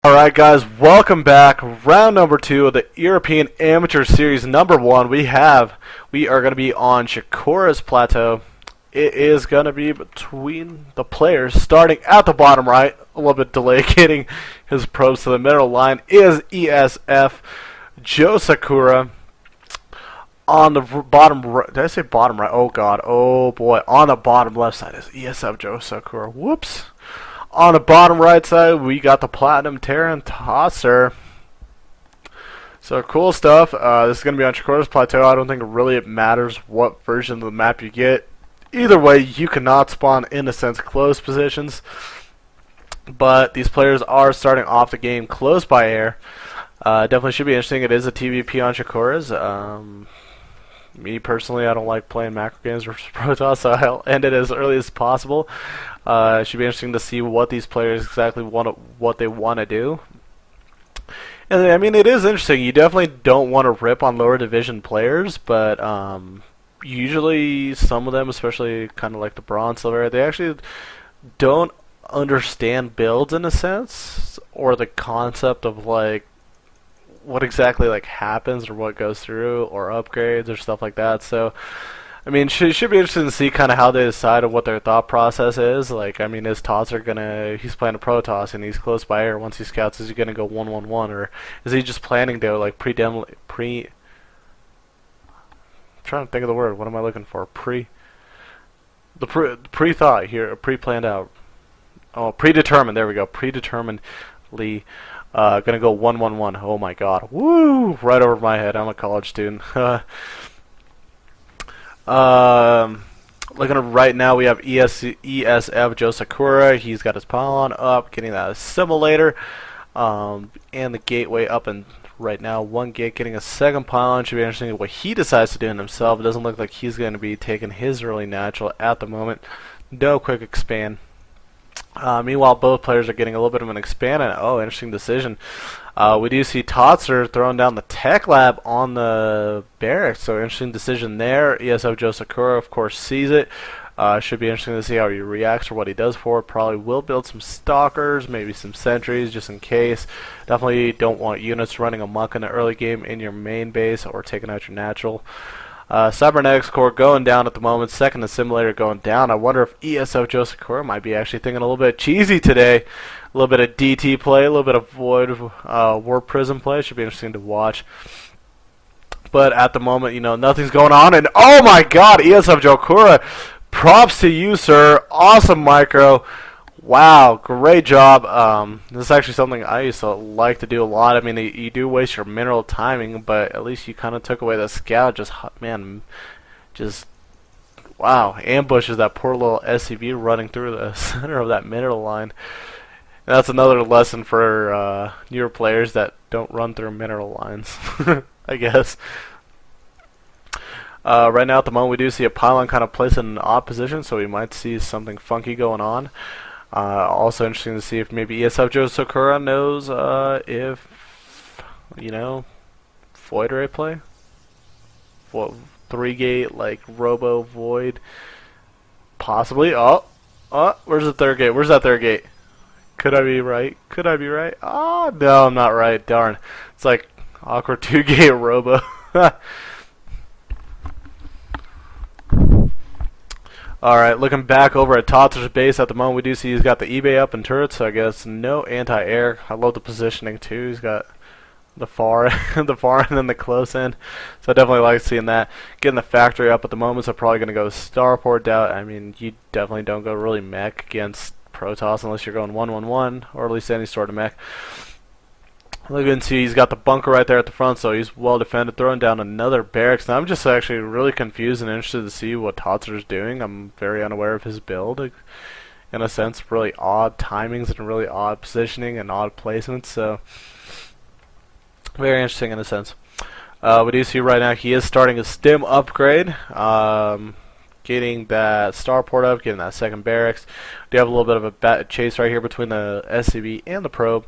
Alright guys, welcome back. Round number 2 of the European Amateur Series number 1. We are going to be on Shakura's plateau. It is going to be between the players starting at the bottom right. A little bit delay getting his probes to the middle line is eSFJoasakura. On the bottom right, did I say bottom right? Oh god, oh boy. On the bottom left side is eSFJoasakura. Whoops. On the bottom right side, we got the Platinum Terran Tottzor. So cool stuff. This is going to be on Shakura's Plateau. I don't think really it matters what version of the map you get. Either way, you cannot spawn, in a sense, close positions. But these players are starting off the game close by air. Definitely should be interesting. It is a TVP on Shakura's. Me personally, I don't like playing macro games versus Protoss, so I'll end it as early as possible. It should be interesting to see what these players exactly what they want to do. And I mean, it is interesting. You definitely don't want to rip on lower division players, but usually some of them, especially kind of like the bronze silver, they actually don't understand builds in a sense, or the concept of like what exactly like happens or what goes through or upgrades or stuff like that. So I mean, should be interesting to see kind of how they decide on what their thought process is. Like, I mean, is Tottzor he's playing a Protoss and he's close by air. Once he scouts, is he gonna go 1-1-1, or is he just planning to like I'm trying to think of the word. What am I looking for? Pre-thought here, pre-planned out. Oh, predetermined. There we go. Predeterminedly. Gonna go 1-1-1. Oh my god. Woo! Right over my head. I'm a college student. Looking at right now, we have eSFJoasakura. He's got his pylon up, getting that assimilator, and the gateway up. And right now, one gate getting a second pylon. Should be interesting what he decides to do in himself. It doesn't look like he's going to be taking his early natural at the moment. No quick expand. Meanwhile, both players are getting a little bit of an expand, and oh, interesting decision. We do see Tottzor throwing down the tech lab on the barracks, so interesting decision there. eSFJoasakura, of course, sees it. Should be interesting to see how he reacts or what he does for it. Probably will build some stalkers, maybe some sentries, just in case. Definitely don't want units running amok in the early game in your main base or taking out your natural. Cybernetics core going down at the moment. Second assimilator going down. I wonder if eSFJoasakura might be actually thinking a little bit cheesy today. A little bit of DT play, a little bit of Void Warp Prism play. Should be interesting to watch. But at the moment, you know, nothing's going on. And oh my god, eSFJoasakura, props to you, sir. Awesome micro. Wow, great job. This is actually something I used to like to do a lot. I mean, you do waste your mineral timing, but at least you kind of took away the scout. Just wow, ambushes that poor little SCV running through the center of that mineral line. And that's another lesson for newer players that don't run through mineral lines, I guess. Right now at the moment, we do see a pylon kind of placed in an odd position, so we might see something funky going on. Also interesting to see if maybe eSFJoasakura knows if, you know, Void Ray play? What, 3-gate, like, Robo Void? Possibly. Oh, where's the third gate? Where's that third gate? Could I be right? Could I be right? Oh, no, I'm not right. Darn. It's like awkward 2-gate Robo. Alright, looking back over at Totzor's base at the moment, we do see he's got the eBay up and turrets, so I guess no anti-air. I love the positioning too. He's got the far the far end and the close end, so I definitely like seeing that. Getting the factory up at the moment, so probably going to go starport out. I mean, you definitely don't go really mech against Protoss unless you're going 1-1-1, or at least any sort of mech. Look and see, he's got the bunker right there at the front, so he's well defended, throwing down another barracks. Now I'm just actually really confused and interested to see what Totzor's doing. I'm very unaware of his build, in a sense. Really odd timings and really odd positioning and odd placements, so very interesting in a sense. We do see right now he is starting a stim upgrade, getting that starport up, getting that second barracks. We do have a little bit of a chase right here between the SCV and the probe.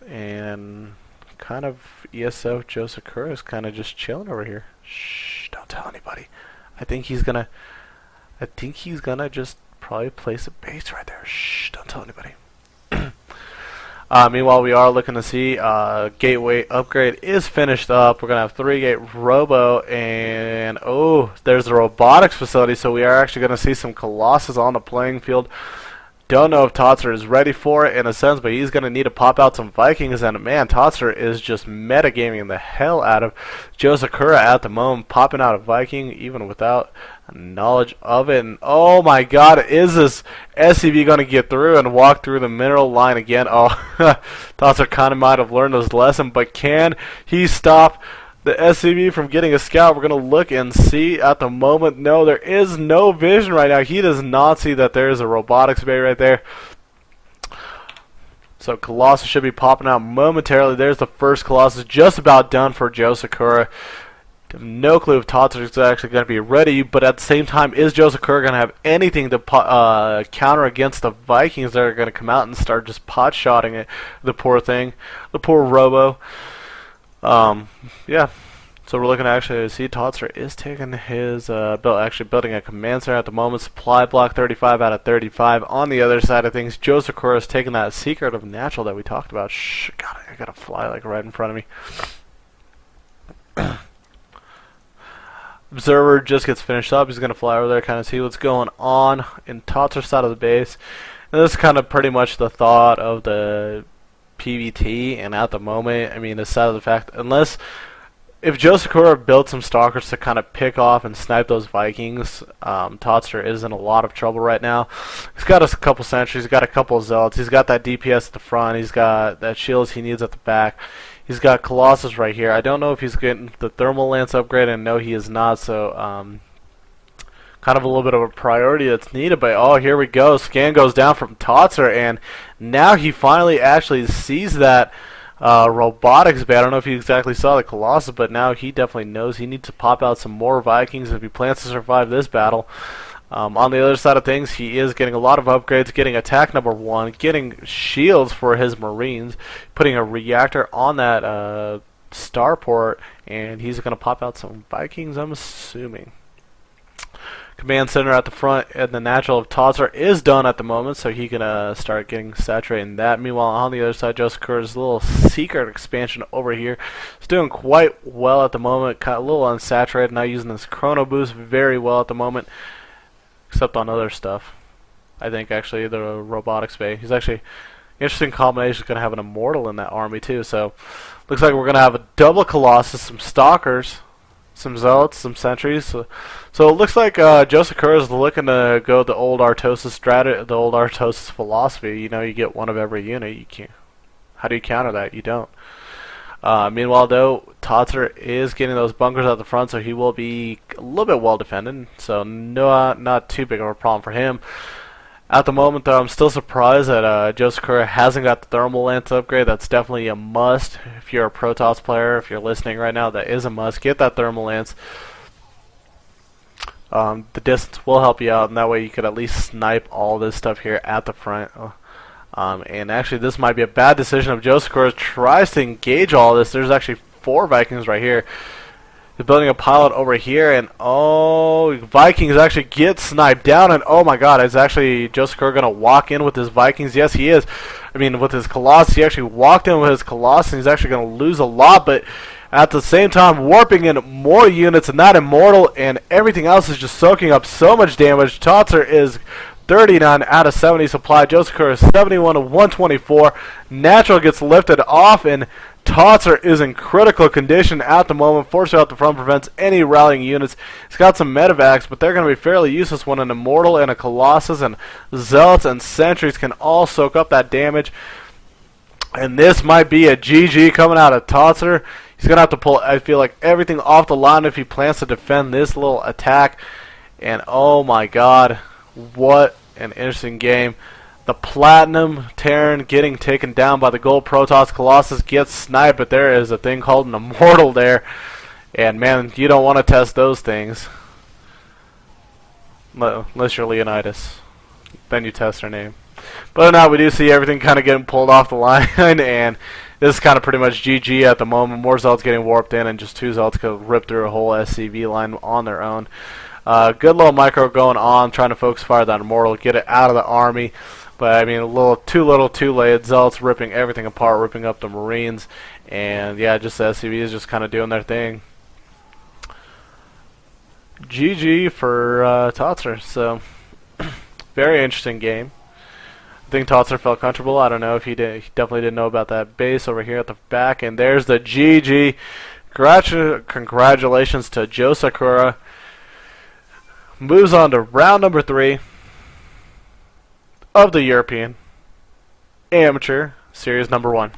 And kind of eSFJoasakura is kind of just chilling over here. Shh, don't tell anybody. I think he's gonna just probably place a base right there. Shh, don't tell anybody. Meanwhile, we are looking to see gateway upgrade is finished up. We're going to have 3-gate robo, and oh, there's the robotics facility, so we are actually going to see some Colossus on the playing field. Don't know if Tottzor is ready for it in a sense, but he's going to need to pop out some Vikings, and man, Tottzor is just metagaming the hell out of Joasakura at the moment, popping out a Viking even without knowledge of it. And oh my god, is this SCV going to get through and walk through the mineral line again? Oh, Tottzor kind of might have learned his lesson, but can he stop the SCV from getting a scout? We're going to look and see at the moment. No, there is no vision right now. He does not see that there is a robotics bay right there. So Colossus should be popping out momentarily. There's the first Colossus, just about done for Joasakura. No clue if Tottzor is actually going to be ready, but at the same time, is Joasakura going to have anything to counter against the Vikings that are going to come out and start just pot-shotting it? The poor thing. The poor Robo. Yeah. So we're looking to actually see Tottzor is taking his building a command center at the moment. Supply block 35 out of 35. On the other side of things, Joasakura is taking that secret of natural that we talked about. Shh, God, I gotta fly like right in front of me. Observer just gets finished up. He's gonna fly over there, kind of see what's going on in Tottzor's side of the base. And this is kind of pretty much the thought of the PVT, and at the moment, I mean, aside of the fact, unless if Joasakura built some stalkers to kind of pick off and snipe those Vikings, Tottzor is in a lot of trouble right now. He's got a couple sentries, he's got a couple of zealots, he's got that DPS at the front, he's got that shields he needs at the back, he's got Colossus right here. I don't know if he's getting the thermal lance upgrade, and no, he is not. So kind of a little bit of a priority that's needed, but oh, here we go. Scan goes down from Tottzor, and now he finally actually sees that robotics bay. I don't know if he exactly saw the Colossus, but now he definitely knows he needs to pop out some more Vikings if he plans to survive this battle. On the other side of things, he is getting a lot of upgrades, getting attack number 1, getting shields for his Marines, putting a reactor on that starport, and he's going to pop out some Vikings, I'm assuming. Command center at the front, and the natural of Tottzor is done at the moment, so he can start getting saturated in that. Meanwhile, on the other side, Joasakura's little secret expansion over here is doing quite well at the moment, kind of a little unsaturated, now using this chrono boost very well at the moment, except on other stuff. I think actually the robotics bay. He's actually interesting combination. He's going to have an immortal in that army too. So looks like we're going to have a double Colossus, some stalkers, some zealots, some sentries. So it looks like Joasakura is looking to go the old Artosis strategy, the old Artosis philosophy. You know, you get one of every unit. You can't. How do you counter that? You don't. Meanwhile, though, Tottzor is getting those bunkers at the front, so he will be a little bit well defended. So not too big of a problem for him. At the moment, though, I'm still surprised that Joasakura hasn't got the thermal lance upgrade. That's definitely a must. If you're a Protoss player, if you're listening right now, that is a must. Get that thermal lance. The distance will help you out, and that way you could at least snipe all this stuff here at the front. And actually, this might be a bad decision if Joasakura tries to engage all this. There's actually 4 Vikings right here. He's building a pilot over here, and oh, Vikings actually get sniped down, and oh my god, is actually Joasakura going to walk in with his Vikings? Yes, he is. I mean, with his Colossus, he actually walked in with his Colossus, and he's actually going to lose a lot, but at the same time, warping in more units, and that immortal, and everything else is just soaking up so much damage. Tottzor is 39 out of 70 supply. Joasakura is 71 to 124. Natural gets lifted off, and Tottzor is in critical condition at the moment. Force out the front prevents any rallying units. He's got some medevacs, but they're going to be fairly useless when an immortal and a Colossus and zealots and sentries can all soak up that damage. And this might be a GG coming out of Tottzor. He's going to have to pull, I feel like, everything off the line if he plans to defend this little attack. And oh my god, what an interesting game. The Platinum Terran getting taken down by the Gold Protoss. Colossus gets sniped, but there is a thing called an Immortal there. And man, you don't want to test those things. Unless you're Leonidas. Then you test her name. But now we do see everything kind of getting pulled off the line. And this is kind of pretty much GG at the moment. More Zealots getting warped in, and just 2 Zealots could rip through a whole SCV line on their own. Good little micro going on, trying to focus fire that Immortal, get it out of the army. But I mean, too little, too late. Zealots ripping everything apart, ripping up the Marines, and yeah, just the SCVs just kind of doing their thing. GG for Tottzor. So very interesting game. I think Tottzor felt comfortable. I don't know if he did. He definitely didn't know about that base over here at the back. And there's the GG. Congratulations to Joasakura. Moves on to round number 3 of the European Amateur Series number 1.